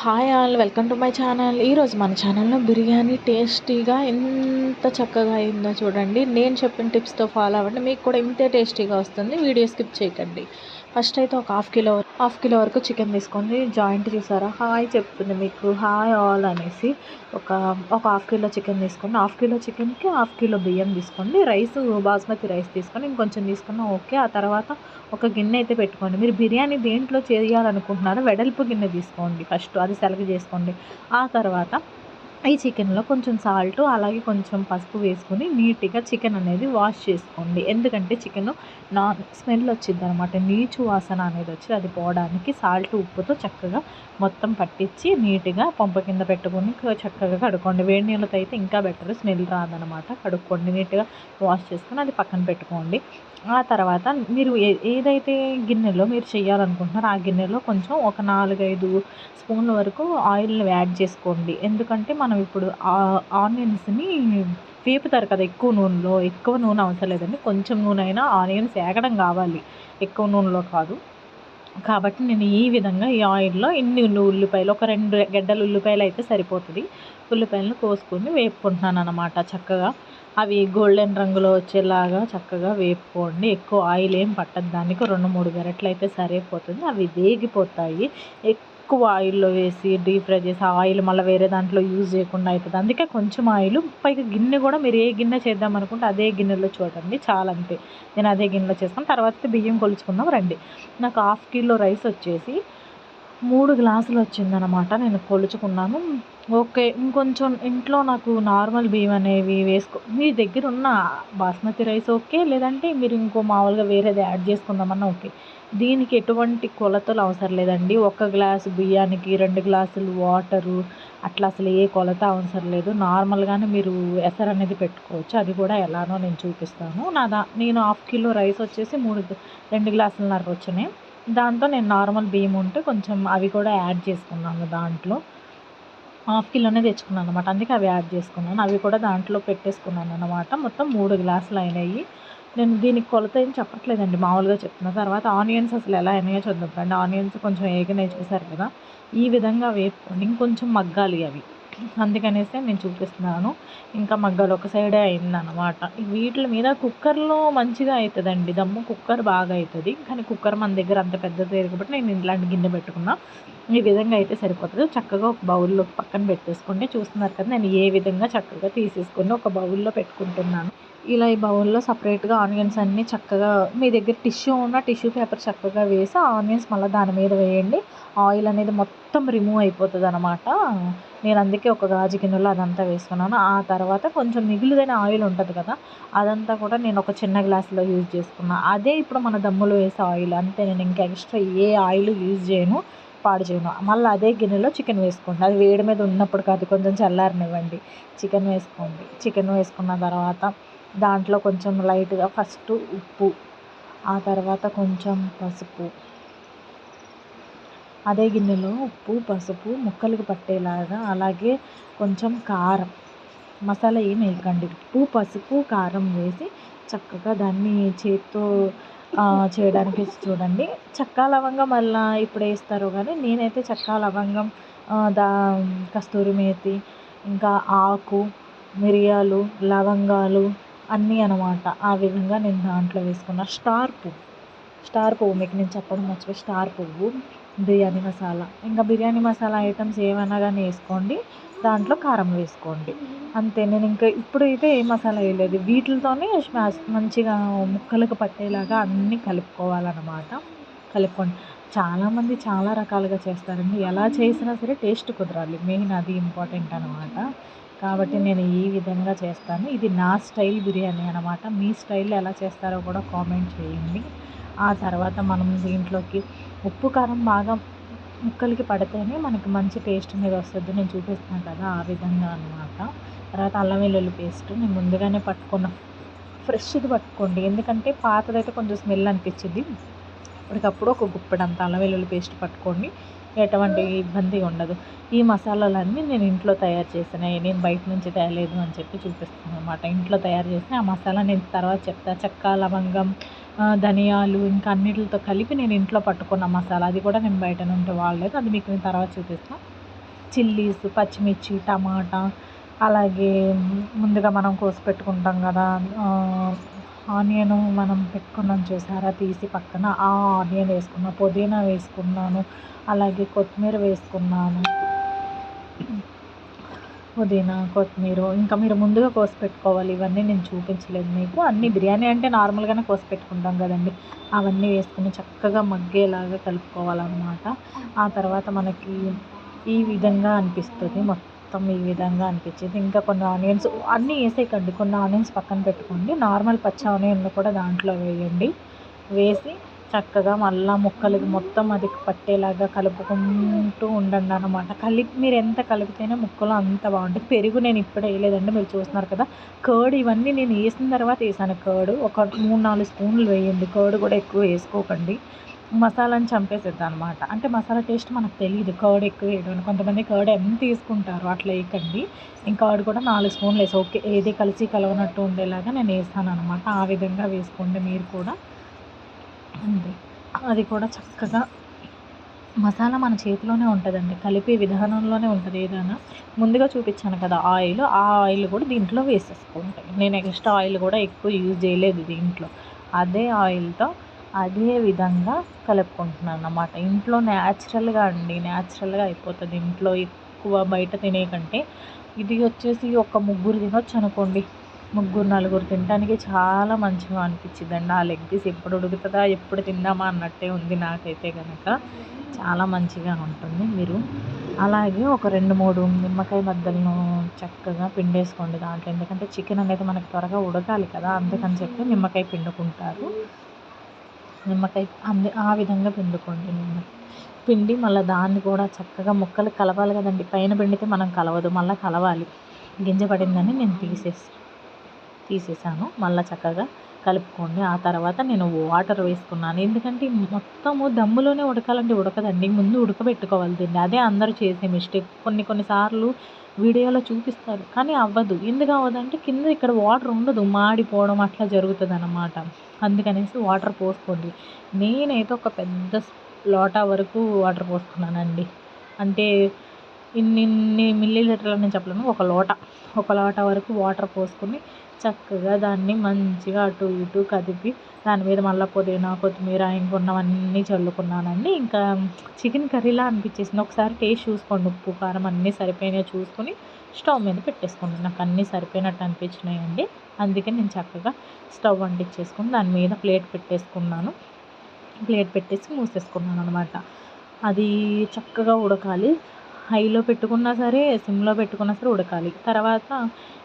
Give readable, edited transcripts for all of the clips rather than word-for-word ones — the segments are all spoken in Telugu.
Hi all welcome to my channel. ఈరోజు మన ఛానల్లో బిర్యానీ టేస్టీగా ఎంత చక్కగా అయిందో చూడండి. నేను చెప్పిన టిప్స్తో ఫాలో అవ్వండి, మీకు కూడా ఇంతే టేస్టీగా వస్తుంది. వీడియో స్కిప్ చేయకండి. ఫస్ట్ అయితే ఒక హాఫ్ కిలో వరకు చికెన్ తీసుకోండి. జాయింట్ చూసారా, హాయ్ చెప్తుంది మీకు, హాయ్ ఆల్ అనేసి. ఒక ఒక హాఫ్ కిలో చికెన్ తీసుకోండి. హాఫ్ కిలో చికెన్కి హాఫ్ కిలో బియ్యం తీసుకోండి. రైస్ బాస్మతి రైస్ తీసుకొని ఇంకొంచెం తీసుకున్నా ఓకే. ఆ తర్వాత ఒక గిన్నె అయితే పెట్టుకోండి. మీరు బిర్యానీ దేంట్లో చేయాలనుకుంటున్నారో వెడల్పు గిన్నె తీసుకోండి. ఫస్ట్ అది సెలెక్ట్ చేసుకోండి. ఆ తర్వాత ఈ చికెన్లో కొంచెం సాల్ట్ అలాగే కొంచెం పసుపు వేసుకొని నీట్గా చికెన్ అనేది వాష్ చేసుకోండి. ఎందుకంటే చికెన్ స్మెల్ వచ్చింది అనమాట, నీచు వాసన అనేది వచ్చి అది పోవడానికి సాల్ట్ ఉప్పుతో చక్కగా మొత్తం పట్టించి నీట్గా పంప కింద పెట్టుకొని చక్కగా కడుక్కోండి. వేడి నీళ్ళతో అయితే ఇంకా బెటర్, స్మెల్ రాదనమాట. కడుక్కోండి, నీట్గా వాష్ చేసుకొని అది పక్కన పెట్టుకోండి. ఆ తర్వాత మీరు ఏదైతే గిన్నెలో మీరు చేయాలనుకుంటున్నారో ఆ గిన్నెలో కొంచెం ఒక 4-5 స్పూన్ల వరకు ఆయిల్ని యాడ్ చేసుకోండి. ఎందుకంటే మనం ఇప్పుడు ఆనియన్స్ని వేపుతారు కదా ఎక్కువ నూనె అవసరం లేదండి. కొంచెం నూనె అయినా ఆనియన్స్ వేగడం కావాలి, ఎక్కువ నూనెలో కాదు. కాబట్టి నేను ఈ విధంగా ఈ ఆయిల్లో ఇన్ని ఉల్లిపాయలు, ఒక 2 గడ్డల ఉల్లిపాయలు అయితే సరిపోతుంది. ఉల్లిపాయలను కోసుకొని వేపుకుంటున్నాను అనమాట. చక్కగా అవి గోల్డెన్ రంగులో వచ్చేలాగా చక్కగా వేపుకోండి. ఎక్కువ ఆయిల్ ఏం పట్టదు దానికి, 2-3 గరిటెలు అయితే సరిపోతుంది. అవి వేగిపోతాయి. ఎక్కువ ఆయిల్లో వేసి డీప్ ఫ్రై చేసి ఆ ఆయిల్ మళ్ళీ వేరే దాంట్లో యూజ్ చేయకుండా అవుతుంది. అందుకే కొంచెం ఆయిల్, పైగా గిన్నె కూడా మీరు ఏ గిన్నె చేద్దాం అనుకుంటే అదే గిన్నెలో చూడండి, చాలా అంతే. నేను అదే గిన్నెలో చేస్తాను. తర్వాత బియ్యం కొలుచుకుందాం రండి. నాకు హాఫ్ కిలో రైస్ వచ్చేసి 3 గ్లాసులు వచ్చిందనమాట. నేను కొలుచుకున్నాను. ఓకే, ఇంకొంచెం ఇంట్లో నాకు నార్మల్ బియ్యం అనేవి మీ దగ్గర ఉన్న బాస్మతి రైస్ ఓకే, లేదంటే మీరు ఇంకో మామూలుగా వేరేది యాడ్ చేసుకుందామన్నా ఓకే. దీనికి ఎటువంటి కొలతలు అవసరం లేదండి. 1 గ్లాసు బియ్యానికి 2 గ్లాసులు వాటరు, అట్లా అసలు ఏ కొలత అవసరం లేదు. నార్మల్గానే మీరు ఎసరు అనేది పెట్టుకోవచ్చు. అది కూడా ఎలానో నేను చూపిస్తాను. నేను హాఫ్ కిలో రైస్ వచ్చేసి 2 గ్లాసులన్నర వచ్చినాయి. దాంతో నేను నార్మల్ బియ్యం ఉంటే కొంచెం అవి కూడా యాడ్ చేసుకున్నాను దాంట్లో. హాఫ్ కిలోనే తెచ్చుకున్నాను అనమాట, అందుకే అవి యాడ్ చేసుకున్నాను. అవి కూడా దాంట్లో పెట్టేసుకున్నాను అనమాట. మొత్తం 3 గ్లాసులు అయినాయి. నేను దీనికి కొలత ఏం చెప్పట్లేదండి, మామూలుగా చెప్తున్నా. తర్వాత ఆనియన్స్ అసలు ఎలా అయినాయో చూద్దాం రండి. ఆనియన్స్ కొంచెం ఏగినాయి చూసారు కదా, ఈ విధంగా వేపుకోండి. ఇంకొంచెం మగ్గాలి అవి, అందుకనేసి నేను చూపిస్తున్నాను. ఇంకా మగ్గాలి, ఒక సైడే అయిందనమాట. వీటి మీద కుక్కర్లో మంచిగా అవుతుందండి దమ్ము, కుక్కర్ బాగా అవుతుంది. కానీ కుక్కర్ మన దగ్గర అంత పెద్దది లేదు కాబట్టి నేను ఇలాంటి గిన్నె పెట్టుకున్నా. ఈ విధంగా అయితే సరిపోతుంది. చక్కగా ఒక బౌల్లో పక్కన పెట్టేసుకోండి. చూస్తున్నారు కదా, నేను ఏ విధంగా చక్కగా తీసేసుకొని ఒక బౌల్లో పెట్టుకుంటున్నాను. ఇలా ఈ బౌల్లో సపరేట్గా ఆనియన్స్ అన్నీ చక్కగా, మీ దగ్గర టిష్యూ ఉన్న టిష్యూ పేపర్ చక్కగా వేసి ఆనియన్స్ మళ్ళీ దాని మీద వేయండి. ఆయిల్ అనేది మొత్తం రిమూవ్ అయిపోతుంది అనమాట. నేను అందుకే ఒక గాజు గిన్నెలో అదంతా వేసుకున్నాను. ఆ తర్వాత కొంచెం మిగిలిన ఆయిల్ ఉంటుంది కదా, అదంతా కూడా నేను ఒక చిన్న గ్లాసులో యూజ్ చేసుకున్నాను. అదే ఇప్పుడు మన దమ్ములో వేసే ఆయిల్ అంతే. నేను ఇంకా ఎక్స్ట్రా ఏ ఆయిల్ యూజ్ చేయను, పాడు చేయను. మళ్ళీ అదే గిన్నెలో చికెన్ వేసుకోండి. అది వేడి మీద ఉన్నప్పుడు కాదు, కొంచెం చల్లారనివ్వండి. చికెన్ వేసుకోండి. చికెన్ వేసుకున్న తర్వాత దాంట్లో కొంచెం లైట్గా ఫస్ట్ ఉప్పు, ఆ తర్వాత కొంచెం పసుపు, అదే గిన్నెలో ఉప్పు పసుపు ముక్కలకు పట్టేలాగా, అలాగే కొంచెం కారం, మసాలా ఏం వేయకండి. ఉప్పు పసుపు కారం వేసి చక్కగా దాన్ని చేత్తో చేయడానికి చూడండి. చెక్క లవంగం మళ్ళీ ఇప్పుడు వేస్తారో కానీ నేనైతే చెక్క లవంగం, కస్తూరి మేతి, ఇంకా ఆకు, మిరియాలు, లవంగాలు అన్నీ అనమాట. ఆ విధంగా నేను దాంట్లో వేసుకున్న స్టార్ పువ్వు మీకు నేను చెప్పడం మర్చిపోయి, స్టార్ పువ్వు, బిర్యానీ మసాలా, ఇంకా బిర్యానీ మసాలా ఐటమ్స్ ఏమైనా కానీ వేసుకోండి. దాంట్లో కారం వేసుకోండి, అంతే. నేను ఇంకా ఇప్పుడు అయితే ఏ మసాలా వేయలేదు. వీటితోనే మంచిగా ముక్కలకు పట్టేలాగా అన్నీ కలుపుకోవాలన్నమాట. కలుపుకోండి. చాలామంది చాలా రకాలుగా చేస్తారండి. ఎలా చేసినా సరే టేస్ట్ కుదరాలి, మెయిన్ అది ఇంపార్టెంట్ అనమాట. కాబట్టి నేను ఈ విధంగా చేస్తాను. ఇది నా స్టైల్ బిర్యానీ అనమాట. మీ స్టైల్లో ఎలా చేస్తారో కూడా కామెంట్ చేయండి. ఆ తర్వాత మనం దీంట్లోకి ఉప్పు కారం బాగా ముక్కలకి పడితేనే మనకి మంచి టేస్ట్ అనేది వస్తుంది. నేను చూపిస్తాను కదా, ఆ విధంగా అనమాట. తర్వాత అల్లం వెల్లుల్లి పేస్ట్ నేను ముందుగానే పట్టుకున్న ఫ్రెష్ది పట్టుకోండి, ఎందుకంటే పాతదైతే కొంచెం స్మెల్ అనిపించింది. అప్పటికప్పుడు ఒక గుప్పెడంత అల్లం వెల్లుల్లి పేస్ట్ పట్టుకోండి, ఎటువంటి ఇబ్బంది ఉండదు. ఈ మసాలాలన్నీ నేను ఇంట్లో తయారు చేసినాయి, నేను బయట నుంచి తేలేదు అని చెప్పి చూపిస్తాను అనమాట. ఇంట్లో తయారు చేసిన ఆ మసాలా నేను తర్వాత చెప్తా. చెక్క లవంగం, ధనియాలు ఇంకా అన్నిటితో కలిపి నేను ఇంట్లో పట్టుకున్న మసాలా, అది కూడా నేను బయట నుండి వాడలేదు. అది మీకు నేను తర్వాత చూపిస్తాను. చిల్లీస్, పచ్చిమిర్చి, టమాటా, అలాగే ముందుగా మనం కోసి పెట్టుకుంటాం కదా ఆనియన్ మనం పెట్టుకున్నాం చూసారా తీసి పక్కన, ఆ ఆనియన్ వేసుకున్నాను, పుదీనా వేసుకున్నాను, అలాగే కొత్తిమీర వేసుకున్నాను. పుదీనా, కొత్తిమీర ఇంకా మీరు ముందుగా కోసి పెట్టుకోవాలి. ఇవన్నీ నేను చూపించలేదు మీకు. అన్నీ బిర్యానీ అంటే నార్మల్గానే కోసి పెట్టుకుంటాం కదండి, అవన్నీ వేసుకుని చక్కగా మగ్గేలాగా కలుపుకోవాలన్నమాట. ఆ తర్వాత మనకి ఈ విధంగా అనిపిస్తుంది, మొత్తం ఈ విధంగా అనిపించేది. ఇంకా కొన్ని ఆనియన్స్ అన్నీ వేసేయకండి, కొన్ని ఆనియన్స్ పక్కన పెట్టుకోండి. నార్మల్ పచ్చి ఆనియన్లు కూడా దాంట్లో వేయండి. వేసి చక్కగా మళ్ళీ ముక్కలకి మొత్తం అది పట్టేలాగా కలుపుకుంటూ ఉండండి అన్నమాట. మీరు ఎంత కలిపితేనే ముక్కలు అంత బాగుంటుంది. పెరుగు నేను ఇప్పుడు వేయలేదండి, మీరు చూస్తున్నారు కదా. కర్డ్ ఇవన్నీ నేను వేసిన తర్వాత వేసాను. కర్డ్ ఒక 3-4 స్పూన్లు వేయండి. కర్డ్ కూడా ఎక్కువ వేసుకోకండి, మసాలాని చంపేసిద్ది అనమాట. అంటే మసాలా టేస్ట్ మనకు తెలియదు కర్డ్ ఎక్కువ వేయడం. కొంతమంది కర్డ్ ఎంత తీసుకుంటారు, అట్లా వేయకండి. ఇంకా కర్డ్ కూడా 4 స్పూన్లు వేసి ఓకే ఏది కలిసి కలవనట్టు ఉండేలాగా నేను వేస్తాను అనమాట. ఆ విధంగా వేసుకోండి మీరు కూడా. అంతే, అది కూడా చక్కగా మసాలా మన చేతిలోనే ఉంటుందండి, కలిపే విధానంలోనే ఉంటుంది. ఏదైనా ముందుగా చూపించాను కదా ఆయిల్, ఆ ఆయిల్ కూడా దీంట్లో వేసేసుకుంటాయి. నేను ఎక్స్ట్రా ఆయిల్ కూడా ఎక్కువ యూజ్ చేయలేదు దీంట్లో. అదే ఆయిల్తో అదే విధంగా కలుపుకుంటున్నాను అన్నమాట. ఇంట్లో న్యాచురల్గా అయిపోతుంది. ఇంట్లో ఎక్కువ బయట తినే కంటే ఇది వచ్చేసి ఒక ముగ్గురు తినొచ్చు అనుకోండి, 3-4 తినడానికి చాలా మంచిగా అనిపించిందండి. ఆ లెగ్ పీస్ ఎప్పుడు ఉడుకుతుందా, ఎప్పుడు తిందామా అన్నట్టే ఉంది నాకైతే కనుక. చాలా మంచిగా ఉంటుంది. మీరు అలాగే ఒక 2-3 నిమ్మకాయ బద్దలను చక్కగా పిండేసుకోండి దాంట్లో. ఎందుకంటే చికెన్ అనేది మనకు త్వరగా ఉడకాలి కదా, అందుకని చెప్పి నిమ్మకాయ పిండుకుంటారు. నిమ్మకాయ ఆ విధంగా పిండుకోండి. పిండి మళ్ళీ దాన్ని కూడా చక్కగా ముక్కలు కలపాలి కదండి. పైన పిండితే మనం కలవదు, మళ్ళీ కలవాలి. గింజ పడిందని నేను తీసేసాను. మళ్ళీ చక్కగా కలుపుకోండి. ఆ తర్వాత నేను వాటర్ వేసుకున్నాను. ఎందుకంటే మొత్తము దమ్ములోనే ఉడకాలంటే ఉడకదండి, ముందు ఉడకబెట్టుకోవాలి దీన్ని. అదే అందరూ చేసే మిస్టేక్. కొన్నిసార్లు వీడియోలో చూపిస్తారు కానీ అవ్వదు. ఎందుకు అవ్వదంటే కింద ఇక్కడ వాటర్ ఉండదు, మాడిపోవడం అట్లా జరుగుతుంది అన్నమాట. అందుకనేసి వాటర్ పోసుకోండి. నేనైతే ఒక పెద్ద లోటా వరకు వాటర్ పోసుకున్నానండి. అంటే ఇన్ని మిల్లీ లీటర్లు నేను చెప్పలేను, ఒక లోట వరకు వాటర్ పోసుకొని చక్కగా దాన్ని మంచిగా అటు ఇటు కదిపి దాని మీద మళ్ళీ పుదీనా, కొత్తిమీర ఇంకున్నవన్నీ చల్లుకున్నానండి. ఇంకా చికెన్ కర్రీలా అనిపించేసింది. ఒకసారి టేస్ట్ చూసుకోండి, ఉప్పు కారం అన్నీ సరిపోయినాయో చూసుకొని స్టవ్ మీద పెట్టేసుకోండి. నాకు అన్నీ సరిపోయినట్టు అనిపించినాయండి. అందుకే నేను చక్కగా స్టవ్ అంటించేసుకొని దాని మీద ప్లేట్ పెట్టేసి మూసేసుకున్నాను అనమాట. అది చక్కగా ఉడకాలి. హైలో పెట్టుకున్నా సరే, సిమ్లో పెట్టుకున్నా సరే ఉడకాలి. తర్వాత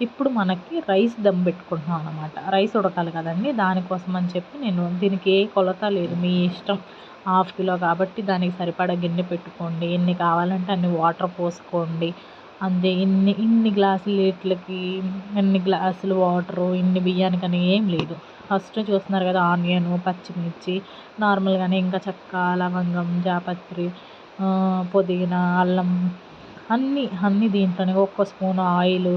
ఇప్పుడు మనకి రైస్ దమ్ పెట్టుకుంటున్నాం అనమాట. రైస్ ఉడకాలి కదండి, దానికోసం అని చెప్పి నేను దీనికి ఏ కొలత లేదు, మీ ఇష్టం. 1/2 కిలో కాబట్టి దానికి సరిపడా గిన్నె పెట్టుకోండి. ఎన్ని కావాలంటే అన్ని వాటర్ పోసుకోండి. అంతే. ఇన్ని గ్లాసులు వీటికి ఎన్ని గ్లాసులు వాటరు, ఇన్ని బియ్యానికని ఏం లేదు. ఫస్ట్ చూస్తున్నారు కదా ఆనియన్, పచ్చిమిర్చి నార్మల్గానే, ఇంకా చెక్క, లవంగం, జాపత్రి, పుదీనా, అల్లం అన్నీ దీంట్లోనే. ఒక్క స్పూన్ ఆయిల్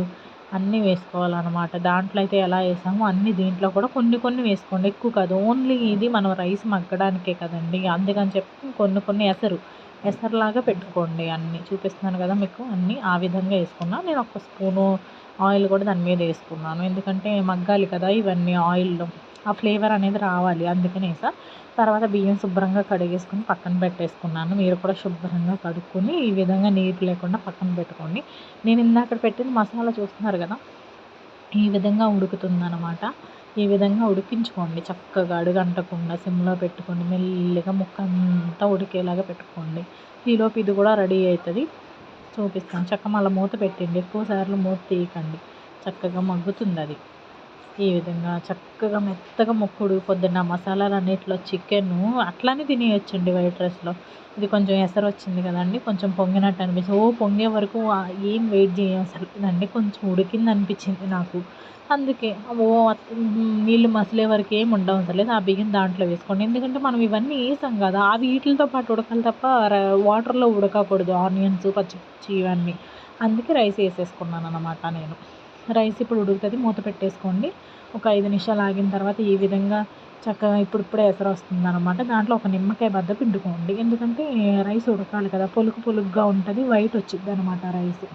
అన్నీ వేసుకోవాలన్నమాట. దాంట్లో అయితే ఎలా వేసామో అన్నీ దీంట్లో కూడా కొన్ని వేసుకోండి, ఎక్కువ కాదు. ఓన్లీ ఇది మనం రైస్ మగ్గడానికే కదండి, అందుకని చెప్పి కొన్ని ఎసరులాగా పెట్టుకోండి. అన్నీ చూపిస్తున్నాను కదా మీకు, అన్నీ ఆ విధంగా వేసుకున్నాను. నేను ఒక స్పూను ఆయిల్ కూడా దాని మీద వేసుకున్నాను, ఎందుకంటే మగ్గాలి కదా ఇవన్నీ ఆయిల్లో, ఆ ఫ్లేవర్ అనేది రావాలి, అందుకనే తర్వాత బియ్యం శుభ్రంగా కడిగేసుకొని పక్కన పెట్టేసుకున్నాను. మీరు కూడా శుభ్రంగా కడుక్కొని ఈ విధంగా నీరు లేకుండా పక్కన పెట్టుకోండి. నేను ఇందాక పెట్టిన మసాలా చూస్తున్నారు కదా, ఈ విధంగా ఉడుకుతుందన్నమాట. ఈ విధంగా ఉడికించుకోండి చక్కగా, అడుగంటకుండా సిమ్లో పెట్టుకోండి. మెల్లిగా ముక్క అంతా ఉడికేలాగా పెట్టుకోండి. ఈలోపు ఇది కూడా రెడీ అవుతుంది, చూపిస్తాను. మళ్ళీ మూత పెట్టండి, ఎక్కువసార్లు మూత తీయకండి, చక్కగా మగ్గుతుంది అది. ఈ విధంగా చక్కగా మెత్తగా ముక్క ఉడికిపోద్దండి. ఆ మసాలాలు అన్నిట్లో చికెను అట్లానే తినేయొచ్చండి వైట్ రైస్లో. ఇది కొంచెం ఎసరు వచ్చింది కదండి, కొంచెం పొంగినట్టు అనిపిస్తుంది. పొంగే వరకు ఏం వెయిట్ చేయవసరండి, కొంచెం ఉడికింది అనిపించింది నాకు. అందుకే నీళ్ళు మసిలే వరకు ఏం ఉండవసరం లేదు. ఆ బియ్యం దాంట్లో వేసుకోండి, ఎందుకంటే మనం ఇవన్నీ వేసాం కదా, అవి వీటితో పాటు ఉడకాలి తప్ప వాటర్లో ఉడకకూడదు. ఆనియన్స్, పచ్చిమిర్చి ఇవన్నీ. అందుకే రైస్ వేసేసుకున్నాను అనమాట నేను. రైస్ ఇప్పుడు ఉడుకుతుంది, మూత పెట్టేసుకోండి. ఒక 5 నిమిషాలు ఆగిన తర్వాత ఈ విధంగా చక్కగా ఇప్పుడిప్పుడే ఎసరు వస్తుంది అనమాట. దాంట్లో ఒక నిమ్మకాయ బద్ద పిండుకోండి, ఎందుకంటే రైస్ ఉడకాలి కదా, పొలుగ్గా ఉంటుంది, వైట్ వచ్చింది అనమాట రైస్.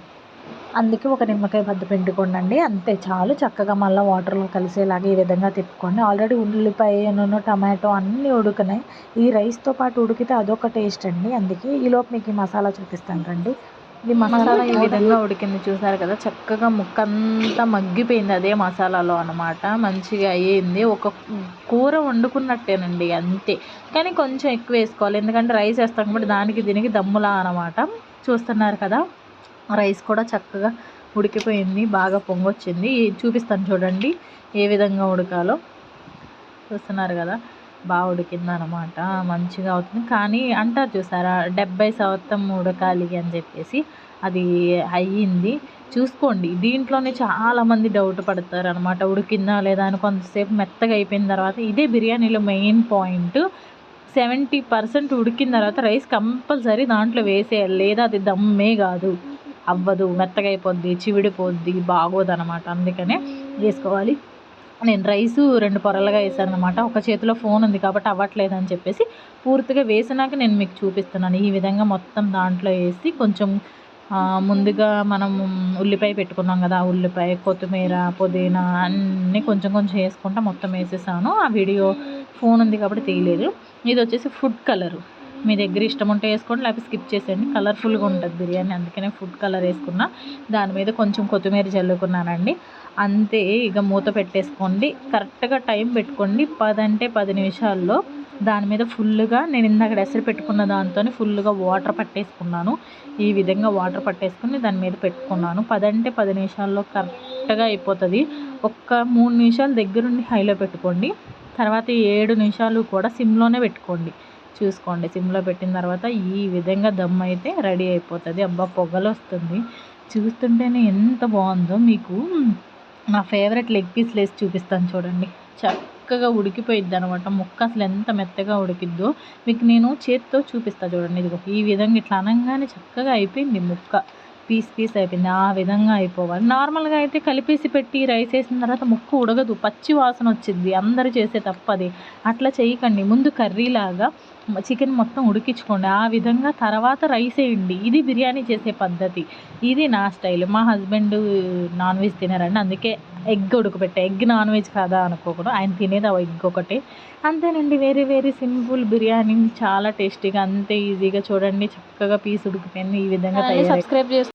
అందుకే ఒక నిమ్మకాయ బద్ద పిండుకోండి, అంతే చాలు. చక్కగా మళ్ళీ వాటర్లో కలిసేలాగా ఈ విధంగా తిప్పుకోండి. ఆల్రెడీ ఉల్లిపాయ టమాటో అన్నీ ఉడికినాయి. ఈ రైస్తో పాటు ఉడికితే అదొక టేస్ట్ అండి. అందుకే ఈలోపు మీకు ఈ మసాలా చూపిస్తాను రండి. ఈ మసాలా ఈ విధంగా ఉడికింది చూసారు కదా, చక్కగా ముక్కంతా మగ్గిపోయింది అదే మసాలాలో అనమాట. మంచిగా అయ్యింది, ఒక కూర వండుకున్నట్టేనండి అంతే. కానీ కొంచెం ఎక్కువ వేసుకోవాలి, ఎందుకంటే రైస్ వేస్తాం కాబట్టి దానికి దీనికి దమ్ములా అనమాట. చూస్తున్నారు కదా, రైస్ కూడా చక్కగా ఉడికిపోయింది, బాగా పొంగొచ్చింది. చూపిస్తాను చూడండి ఏ విధంగా ఉడకాలో. చూస్తున్నారు కదా, బాగా ఉడికిందనమాట, మంచిగా అవుతుంది. కానీ అంటారు చూసారా 70% ఉడకాలి అని చెప్పేసి, అది అయ్యింది. చూసుకోండి, దీంట్లోనే చాలామంది డౌట్ పడతారు అనమాట, ఉడికిందా లేదా అని. కొంతసేపు మెత్తగా అయిపోయిన తర్వాత, ఇదే బిర్యానీలో మెయిన్ పాయింట్, 70% ఉడికిన తర్వాత రైస్ కంపల్సరీ దాంట్లో వేసేయాలి, లేదా అది దమ్మే కాదు, అవ్వదు, మెత్తగా అయిపోద్ది, చివిడిపోద్ది, బాగోదనమాట. అందుకనే వేసుకోవాలి. నేను రైసు 2 పొరలుగా వేసాను అనమాట. ఒక చేతిలో ఫోన్ ఉంది కాబట్టి అవ్వట్లేదని చెప్పేసి పూర్తిగా వేసినాక నేను మీకు చూపిస్తున్నాను. ఈ విధంగా మొత్తం దాంట్లో వేసి కొంచెం ముందుగా మనం ఉల్లిపాయ పెట్టుకున్నాం కదా, ఉల్లిపాయ, కొత్తిమీర, పుదీనా అన్నీ కొంచెం కొంచెం వేసుకుంటా మొత్తం వేసేసాను. ఆ వీడియో ఫోన్ ఉంది కాబట్టి తీయలేదు. ఇది వచ్చేసి ఫుడ్ కలరు, మీ దగ్గర ఇష్టం ఉంటే వేసుకోండి, లేకపోతే స్కిప్ చేసేయండి. కలర్ఫుల్గా ఉంటుంది బిర్యానీ, అందుకనే ఫుడ్ కలర్ వేసుకున్నా. దాని మీద కొంచెం కొత్తిమీర చల్లుకున్నానండి, అంతే. ఇక మూత పెట్టేసుకోండి, కరెక్ట్గా టైం పెట్టుకోండి. 10 అంటే 10 నిమిషాల్లో దాని మీద ఫుల్గా, నేను ఇందాక ఎసరు పెట్టుకున్న దాంతో ఫుల్గా వాటర్ పట్టేసుకున్నాను. ఈ విధంగా వాటర్ పట్టేసుకుని దాని మీద పెట్టుకున్నాను. 10 అంటే 10 నిమిషాల్లో కరెక్ట్గా అయిపోతుంది. ఒక్క 3 నిమిషాలు దగ్గరుండి హైలో పెట్టుకోండి, తర్వాత 7 నిమిషాలు కూడా సిమ్లోనే పెట్టుకోండి. చూసుకోండి, సిమ్లో పెట్టిన తర్వాత ఈ విధంగా దమ్ అయితే రెడీ అయిపోతుంది. అబ్బా, పొగలు వస్తుంది చూస్తుంటేనే, ఎంత బాగుందో. మీకు నా ఫేవరెట్ లెగ్ పీస్ వేసి చూపిస్తాను చూడండి, చక్కగా ఉడికిపోయిద్ది అనమాట. ముక్క అసలు ఎంత మెత్తగా ఉడికిద్దో మీకు నేను చేతితో చూపిస్తాను చూడండి. ఇదిగో ఈ విధంగా ఇట్లా అనగానే చక్కగా అయిపోయింది ముక్క, పీస్ అయిపోయింది. ఆ విధంగా అయిపోవాలి. నార్మల్గా అయితే కలిపేసి పెట్టి రైస్ వేసిన తర్వాత ముక్క ఉడగదు, పచ్చి వాసన వచ్చింది. అందరూ చేసే తప్పది, అట్లా చేయకండి. ముందు కర్రీలాగా చికెన్ మొత్తం ఉడికించుకోండి, ఆ విధంగా తర్వాత రైస్ వేయండి. ఇది బిర్యానీ చేసే పద్ధతి, ఇది నా స్టైల్. మా హస్బెండ్ నాన్ వెజ్ తినారండి, అందుకే ఎగ్ ఉడకబెట్టా. ఎగ్ నాన్ వెజ్ కాదా అనుకోకూడదు, ఆయన తినేది ఎగ్ ఒకటే. అంతేనండి, వెరీ సింపుల్ బిర్యానీ, చాలా టేస్టీగా, అంతే ఈజీగా. చూడండి చక్కగా పీస్ ఉడికిపోయింది, ఈ విధంగా తయారు. సబ్స్క్రైబ్